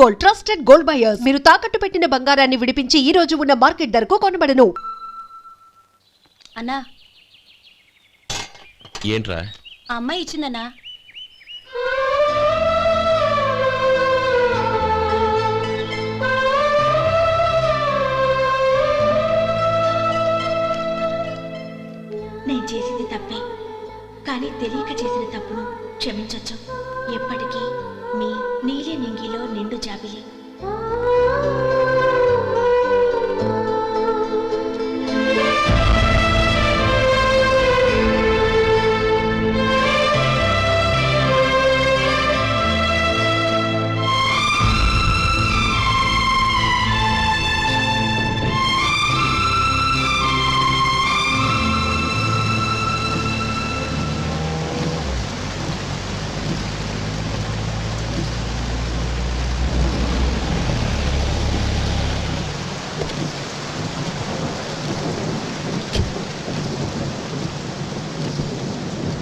Gold, trusted gold buyers. మీరు తాకట్టు పెట్టిన బంగారాన్ని విడిపించి ఈ రోజు ఉన్న మార్కెట్ ధరకు కొనబడను. అన్నా, ఏంట్రా? ఆ అమ్మాయి ఇచ్చిందన్నా. నేను చేసింది తప్పే, కానీ తెలియక చేసిన తప్పును క్షమించొచ్చు. ఎప్పటికీ మీ నీలి నింగిలో నిండు జాబిలి.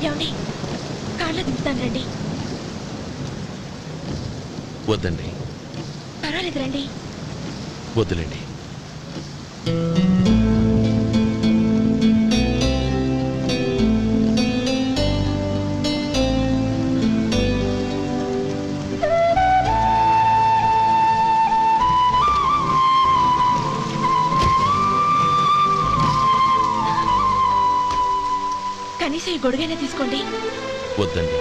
ఏమండి, కాళ్ళ దింపుతాను రండి. వద్దండి. పర్వాలేదు రండి. వద్దులేండి. కనీసం ఈ గొడుగైనా తీసుకోండి. వద్దండి.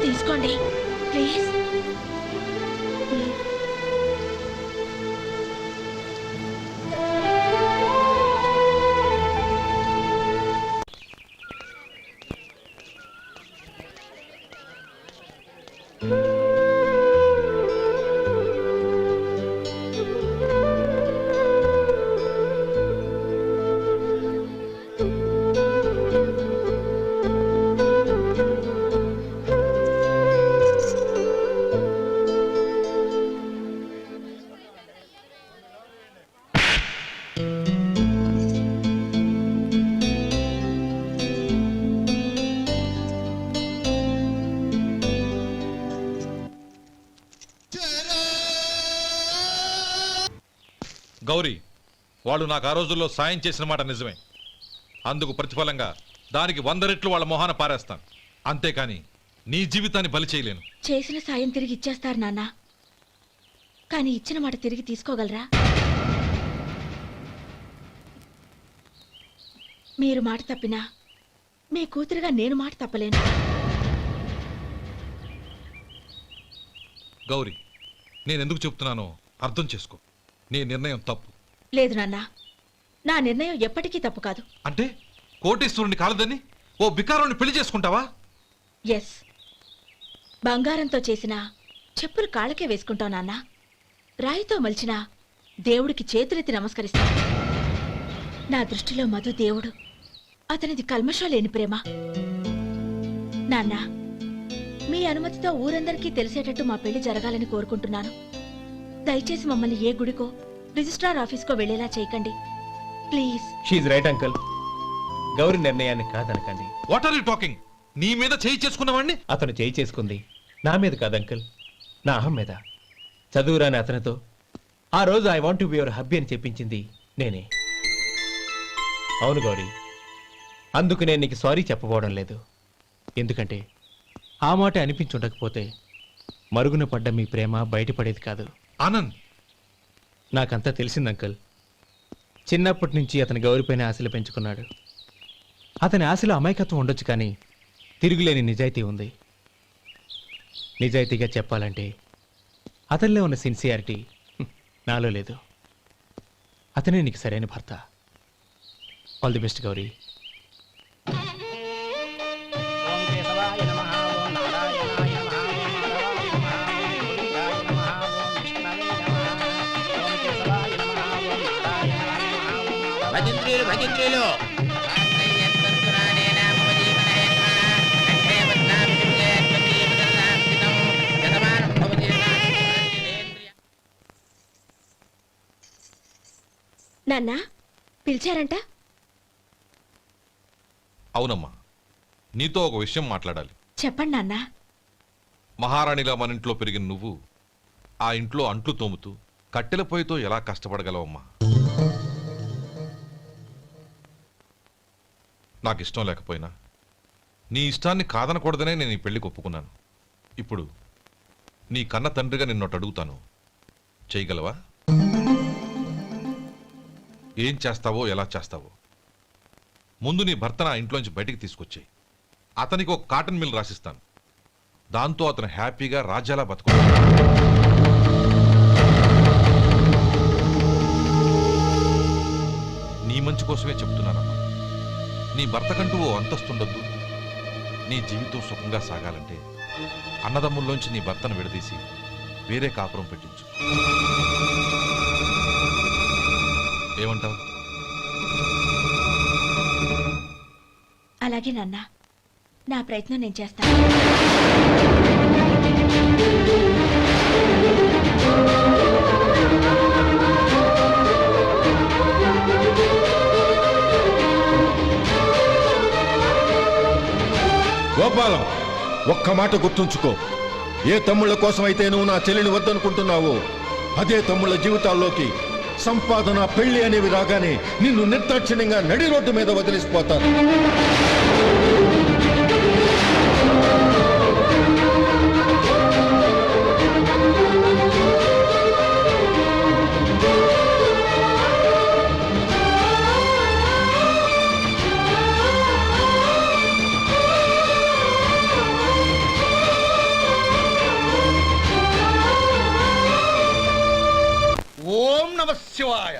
తీసుకోండి ప్లీజ్. గౌరీ, వాళ్ళు నాకు ఆ రోజుల్లో సాయం చేసిన మాట నిజమే. అందుకు ప్రతిఫలంగా దానికి 100 రెట్లు వాళ్ళ మొహాన పారేస్తాను. అంతేకాని నీ జీవితాన్ని బలి చేయలేను. చేసిన సాయం తిరిగి ఇచ్చేస్తారు నాన్న, కానీ ఇచ్చిన మాట తిరిగి తీసుకోగలరా? మీరు మాట తప్పినా మీ కూతురుగా నేను మాట తప్పలేను. గౌరీ, నేనెందుకు చెప్తున్నానో అర్థం చేసుకో. నీ నిర్ణయం తప్పు. లేదు నాన్న, నా నిర్ణయం ఎప్పటికీ తప్పు కాదు. అంటే కోటీశ్వరుని కాలదని ఓ బికారుని పెళ్లి చేసుకుంటావా? ఎస్, బంగారంతో చేసిన చెప్పులు కాళ్ళకే వేసుకుంటావు నాన్న. రాయితో మలిచిన దేవుడికి చేతులెత్తి నమస్కరిస్తాను. నా దృష్టిలో మధు దేవుడు, అతనిది కల్మషం లేని ప్రేమ. నాన్న, మీ అనుమతితో ఊరందరికీ తెలిసేటట్టు మా పెళ్లి జరగాలని కోరుకుంటున్నాను. దయచేసి మమ్మల్ని ఏ గుడికో రిజిస్ట్రార్ ఆఫీస్కో వెళ్లేలా చేయకండి ప్లీజ్. షీఈ్ రైట్ అంకుల్. గౌరీ నిర్ణయాన్ని కాదనకండి. What are you talking? నీ మీద చేయి చేసుకున్నవాడిని అతను చేయి చేసుకుంది నా మీద కాదు అంకుల్, నా అహం మీద. చదువురాని అతనితో ఆ రోజు I want to be your hubby అని చెప్పించింది నేనే. అవును గౌరీ, అందుకు నేను నీకు సారీ చెప్పబోవడం లేదు. ఎందుకంటే ఆ మాట అనిపించుండకపోతే మరుగున పడ్డ మీ ప్రేమ బయటపడేది కాదు. ఆనంద్, నాకంతా తెలిసింది అంకుల్. చిన్నప్పటి నుంచి అతని గౌరీపైన ఆశలు పెంచుకున్నాడు. అతని ఆశలో అమాయకత్వం ఉండొచ్చు, కానీ తిరుగులేని నిజాయితీ ఉంది. నిజాయితీగా చెప్పాలంటే అతనిలో ఉన్న సిన్సియారిటీ నాలో లేదు. అతనే నీకు సరైన భర్త. All the best Gauri. భజంత్రీలు నాన్న, పిలిచారంట? అవునమ్మా, నీతో ఒక విషయం మాట్లాడాలి. చెప్పండి నాన్న. మహారాణిలా మన ఇంట్లో పెరిగిన నువ్వు ఆ ఇంట్లో అంట్లు తోముతూ కట్టెల పొయ్యితో ఎలా కష్టపడగలవమ్మా? నాకు ఇష్టం లేకపోయినా నీ ఇష్టాన్ని కాదనకూడదనే నేను ఈ పెళ్లికి ఒప్పుకున్నాను. ఇప్పుడు నీ కన్న తండ్రిగా నిన్నొట్టు అడుగుతాను, చేయగలవా? ఏం చేస్తావో, ఎలా చేస్తావో ముందు నీ భర్తను ఆ ఇంట్లోంచి బయటికి తీసుకొచ్చేయి. అతనికి ఒక కాటన్ మిల్ రాసిస్తాను. దాంతో అతను హ్యాపీగా రాజ్యాలా బతుకుతాడు. నీ మంచి కోసమే చెప్తున్నానమ్మా. నీ భర్తకంటూ ఓ అంతస్తుండొద్దు. నీ జీవితం సుఖంగా సాగాలంటే అన్నదమ్ముల్లోంచి నీ భర్తను విడదీసి వేరే కాపురం పెట్టించు. ఏమంటావు? అలాగే నాన్న, నా ప్రయత్నం నేను చేస్తాను. గోపాలం, ఒక్క మాట గుర్తుంచుకో. ఏ తమ్ముళ్ళ కోసమైతే నువ్వు నా చెల్లిని వద్దనుకుంటున్నావో అదే తమ్ముళ్ళ జీవితాల్లోకి సంపాదన, పెళ్లి అనేవి రాగానే నిన్ను నిర్దాక్షిణ్యంగా నడి రోడ్డు మీద వదిలిసిపోతారు. ఓం నమ శివాయ.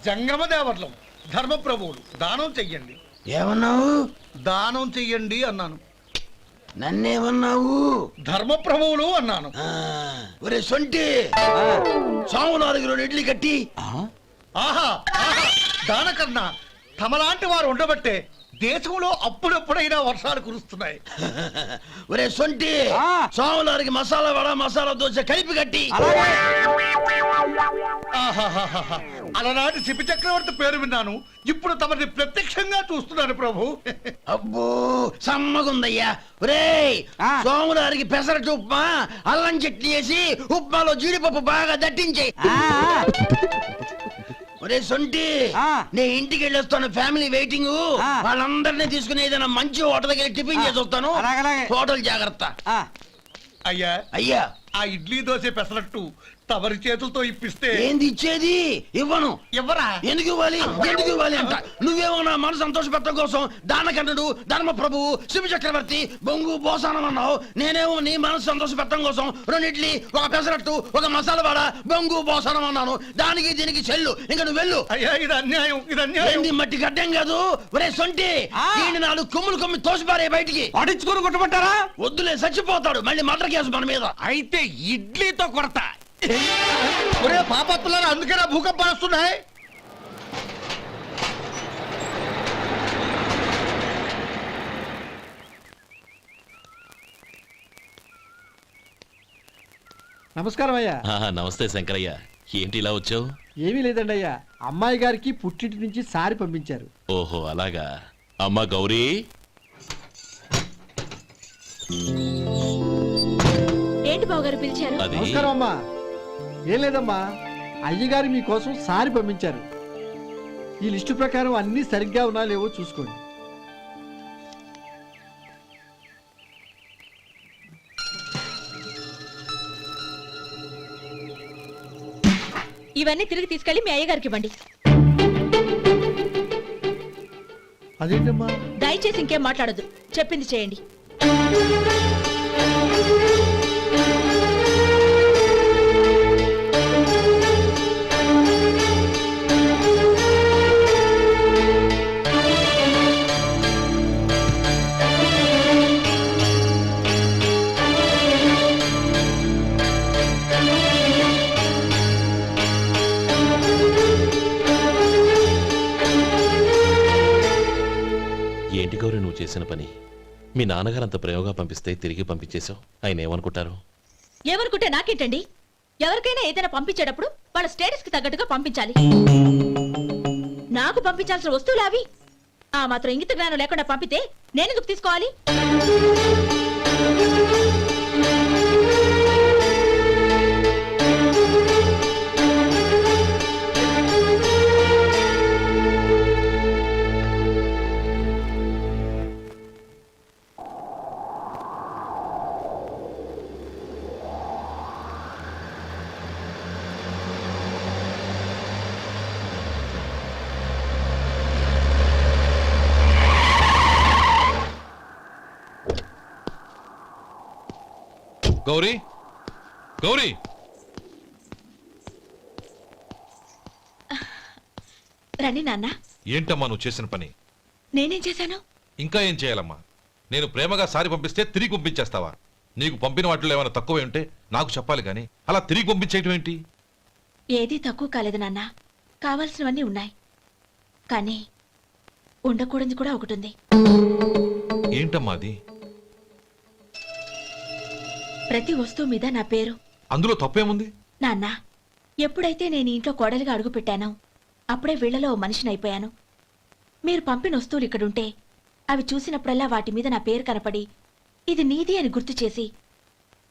జంగమ దేవర్లం, ధర్మప్రభువులు, దానం చెయ్యండి. ఏమన్నావు? దానం చెయ్యండి అన్నాను. నన్నేమన్నావు? ధర్మప్రభువులు అన్నాను. ఒరే సొంటి, సాము 4 ఇడ్లీ కట్టి. ఆహా ఆహా, దానకన్నా తమలాంటి వారు ఉండబట్టే దేశంలో అప్పుడప్పుడైనా వర్షాలు కురుస్తున్నాయి. ఒరే సొంటి, సాము 4 మసాలా వడ, మసాలా దోశ కలిపి కట్టి. ఆహాహాహా, అలనాటి శిపి చక్రవర్తి పేరు విన్నాను, ఇప్పుడు తమని ప్రత్యక్షంగా చూస్తున్నాను ప్రభు. అబ్బో సమ్మగుందయ్యా. ఒరే సోములారికి పెసరట్టు ఉప్మా, అల్లం చట్నీ వేసి ఉప్మాలో జీడిపప్పు బాగా దట్టించే. ఒరే సొంటి, నే ఇంటికి వెళ్ళొస్తాను, ఫ్యామిలీ వెయిటింగ్. వాళ్ళందరినీ తీసుకుని ఏదైనా మంచి హోటల్ దగ్గర టిఫిన్ చేసి వస్తాను. హోటల్ జాగ్రత్త. అయ్యా అయ్యా, ఆ ఇడ్లీ దోశ పెసరట్టు తమరి చేతులతో ఇప్పిస్తే. ఏంది ఇచ్చేది? ఇవ్వను. ఎవరా? ఎందుకు ఇవ్వాలి? ఎందుకు ఇవ్వాలి అంట? నువ్వేమన్నా మన సంతోష పెట్టడం కోసం దానకంటుడు, ధర్మ ప్రభువు, శివ చక్రవర్తి, బొంగు బోసానం అన్నావు. నేనేమో నీ మనసు సంతోష పెట్టడం కోసం 2 ఇడ్లీ, ఒక పెసరట్టు, ఒక మసాలా వాడ, బొంగు బోసానం అన్నాను. దానికి దీనికి చెల్లు. ఇంకా నువ్వు వెళ్ళు. అయ్యా ఇది అన్యాయం, ఇది అన్యాయం. ఏంది మట్టి గడ్డం కాదు. ఒరే సొంటి, ఈయన 4 కొమ్ములు తోసిపారే బయటికి. పడించుకొని కొట్టమంటారా? వద్దులే, చచ్చిపోతాడు. మళ్ళీ మర్డర్ కేసు మన మీద. అయితే ఇడ్లీతో కొడతా. ఒరే పాపత్తులారా, అందుకేనా భూకంపాలు వస్తున్నాయి? నమస్కారం అయ్యా. నమస్తే శంకరయ్య, ఏంటి ఇలా వచ్చావు? ఏమీ లేదండి అయ్యా, అమ్మాయి గారికి పుట్టింటి నుంచి సారి పంపించారు. ఓహో అలాగా. అమ్మా గౌరీ. ఏంటి బావగారు పిలిచారు? అది నమస్కారం అమ్మా. ఏం లేదమ్మా, అయ్యగారు మీకోసం సారి పంపించారు. ఈ లిస్టు ప్రకారం అన్ని సరిగ్గా ఉన్నా లేవో చూసుకోండి. ఇవన్నీ తిరిగి తీసుకెళ్లి మీ అయ్యగారికి ఇవ్వండి. అదేంటమ్మా? దయచేసి ఇంకేం మాట్లాడొద్దు, చెప్పింది చేయండి. ఏంటి గౌరీ నువ్వు చేసిన పని? మీ నాన్నగారు అంత ప్రేమగా పంపిస్తే తిరిగి పంపించేశావు. ఆయన ఏమనుకుంటారు? ఎవరుకుంటే నాకేంటండి? ఎవరికైనా ఏదైనా పంపించేటప్పుడు వాళ్ళ స్టేటస్ కి తగ్గట్టుగా పంపించాలి. నాకు పంపించాల్సిన వస్తువులు అవి. ఆ మాత్రం ఇంగిత జ్ఞానం లేకుండా పంపితే నేనెందుకు తీసుకోవాలి? గౌరీ గౌరీ రండి నాన్న. ఏంటమ్మా నువ్వు చేసిన పని? నేనేం చేశాను? ఇంకా ఏం చేయాలమ్మా? నేను ప్రేమగా సారి పంపిస్తే తిరిగి పంపించేస్తావా? నీకు పంపిన వాటిలో ఏమైనా తక్కువ ఉంటే నాకు చెప్పాలి కానీ అలా తిరిగి పంపించేయటం ఏంటి? ఏదీ తక్కువ కాలేదు నాన్న. కావాల్సినవన్నీ ఉన్నాయి, కానీ ఉండకూడదు కూడా ఒకటి ఉంది. ఏంటమ్మా అది? ప్రతి వస్తువు మీద నా పేరు. అందులో తప్పేముంది? నాన్న, ఎప్పుడైతే నేను ఈ ఇంట్లో కోడలిగా అడుగు పెట్టానో అప్పుడే వీళ్లలో ఓ మనిషిని అయిపోయాను. మీరు పంపిన వస్తువులు ఇక్కడుంటే అవి చూసినప్పుడల్లా వాటి మీద నా పేరు కనపడి ఇది నీది అని గుర్తు చేసి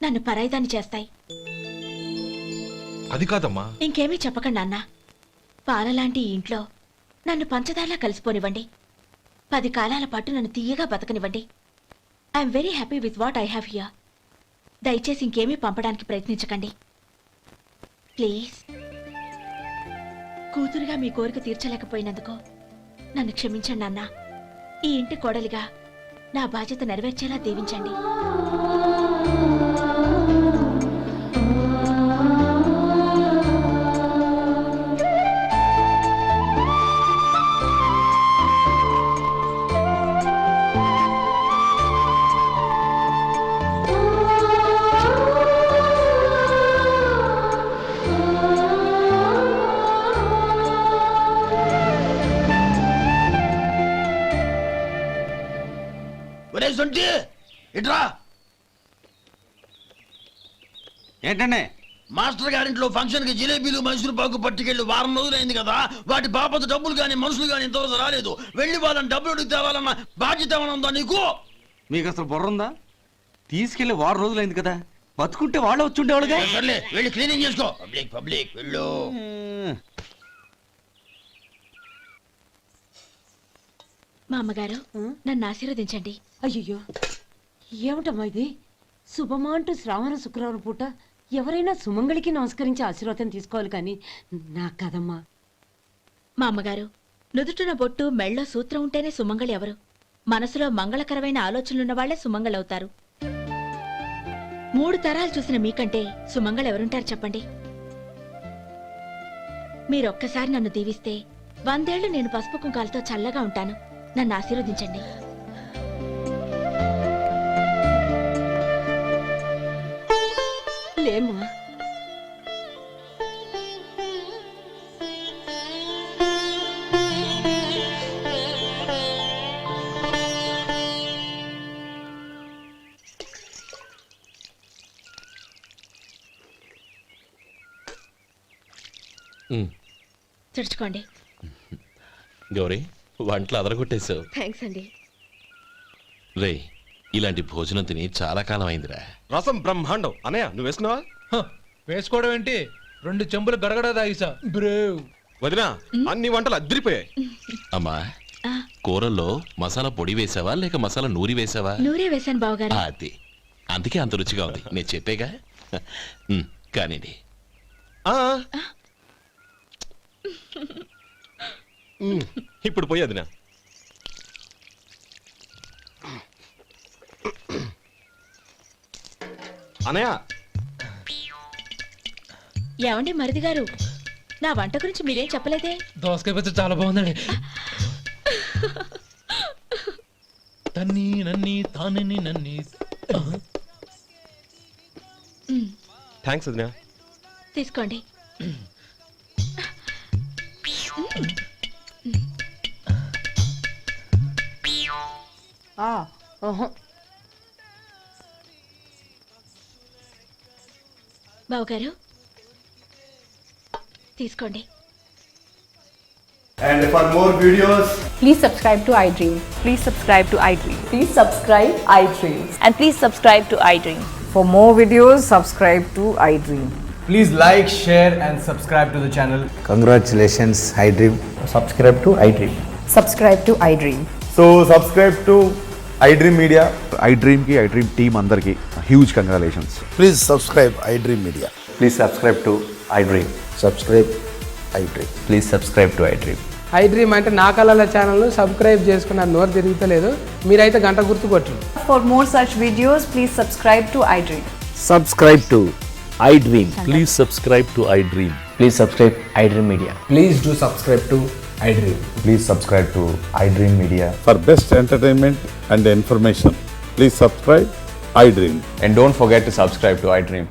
నన్ను పరాయిదాన్ని చేస్తాయి. అది కాదమ్మా. ఇంకేమీ చెప్పకండి నాన్న. పాలలాంటి ఈ ఇంట్లో నన్ను పంచదారలా కలిసిపోనివ్వండి. 10 కాలాల పాటు నన్ను తీయగా బతకనివ్వండి. I'm very happy with what I have here. దయచేసి ఇంకేమీ పంపడానికి ప్రయత్నించకండి ప్లీజ్. కూతురుగా మీ కోరిక తీర్చలేకపోయినందుకు నన్ను క్షమించండి నాన్న. ఈ ఇంటి కోడలిగా నా బాధ్యత నెరవేర్చేలా దీవించండి. ఒరే సొంటి ఇట్రా. ఏంటండి? మాస్టర్ గారింట్లో ఫంక్షన్ కి జిలేబీలు మైసూరు పాకు పట్టుకెళ్ళి వారం రోజులైంది కదా. వాటి బాపత డబ్బులు కానీ మనుషులు కానీ ఇంతవరకు రాలేదు. వెళ్ళి వాళ్ళని డబ్బులు అడిగి తేవాలన్న బాధ్యత ఏమైనా ఉందా నీకు? మీకు అసలు బుర్ర ఉందా? తీసుకెళ్లి వారం రోజులైంది కదా, బతుకుంటే వాళ్ళు వచ్చి ఉండేవాళ్ళుగా. సర్లే వెళ్ళి క్లీనింగ్ చేసుకో. పబ్లిక్ పబ్లిక్ వెళ్ళు. మా అమ్మగారు నన్ను ఆశీర్వదించండి. అయ్యో ఏమిటమ్మా ఇది? శుభమా అంటూ శ్రావణ శుక్రవారం పూట ఎవరైనా సుమంగళికి నమస్కరించి ఆశీర్వాదం తీసుకోవాలి కానీ నాకు కదమ్మా. మా అమ్మగారు నుదుటిన బొట్టు మెళ్ళో సూత్రం ఉంటేనే సుమంగళి ఎవరు? మనసులో మంగళకరమైన ఆలోచనలున్న వాళ్లే సుమంగళవుతారు. 3 తరాలు చూసిన మీకంటే సుమంగళ ఎవరుంటారు చెప్పండి? మీరొక్కసారి నన్ను దీవిస్తే 100 ఏళ్లు నేను పసుపు కుంకాలతో చల్లగా ఉంటాను. నన్ను ఆశీర్వదించండి. లేమ్మా. తుడుచుకోండి. గౌరీ, వంటలు అదరగొట్టేశావు. థ్యాంక్స్ అండి. రే, ఇలాంటి భోజనం తిని చాలా కాలం అయిందిరా. రసం బ్రహ్మాండం. అనయ్య నువ్వు వేసుకున్నావా? వేసుకోవడం ఏంటి, 2 చెంబులు గడగడ తాగిసా బ్రేవ్. వదినా, అన్ని వంటలు అద్దరిపోయాయి. అమ్మా, కూరల్లో మసాలా పొడి వేసావా లేక మసాలా నూరి వేసావా? నూరే వేశాను బావగారు. అది అందుకే అంత రుచిగా ఉంది. నేను చెప్పేగా. కానివ్వండి. ఇప్పుడు పోయి వదినా. అనయ్య, ఏమండి మరిది గారు, నా వంట గురించి మీరేం చెప్పలేదే? దోసకాయ పచ్చడి చాలా బాగుందండి. తన్ని నన్ని తానని నన్ని. థ్యాంక్స్ వదినా. తీసుకోండి. బావగారు తీసుకోండి. And for more videos, please subscribe to iDream. Please subscribe to iDream. Please subscribe iDream. And please subscribe to iDream. For more videos, subscribe to iDream. Please like, share and subscribe to the channel. Congratulations, iDream. Subscribe to iDream. Subscribe to iDream. So subscribe to iDream media. iDream కి iDream team అందరికి huge congratulations. Please subscribe iDream Media. Please subscribe to iDream. Subscribe iDream. Please subscribe to iDream. iDream అంటే నా కళల ఛానల్ను subscribe చేసుకున్న నోరు తిరుగుతలేదు. మీరైతే గంట గుర్తు కొట్టండి. For more such videos, please subscribe to iDream. Subscribe to I dream. Please subscribe to I dream. Please subscribe I dream media. Please do subscribe to I dream. Please subscribe to iDream Media. For best entertainment and information, please subscribe iDream. And don't forget to subscribe to iDream.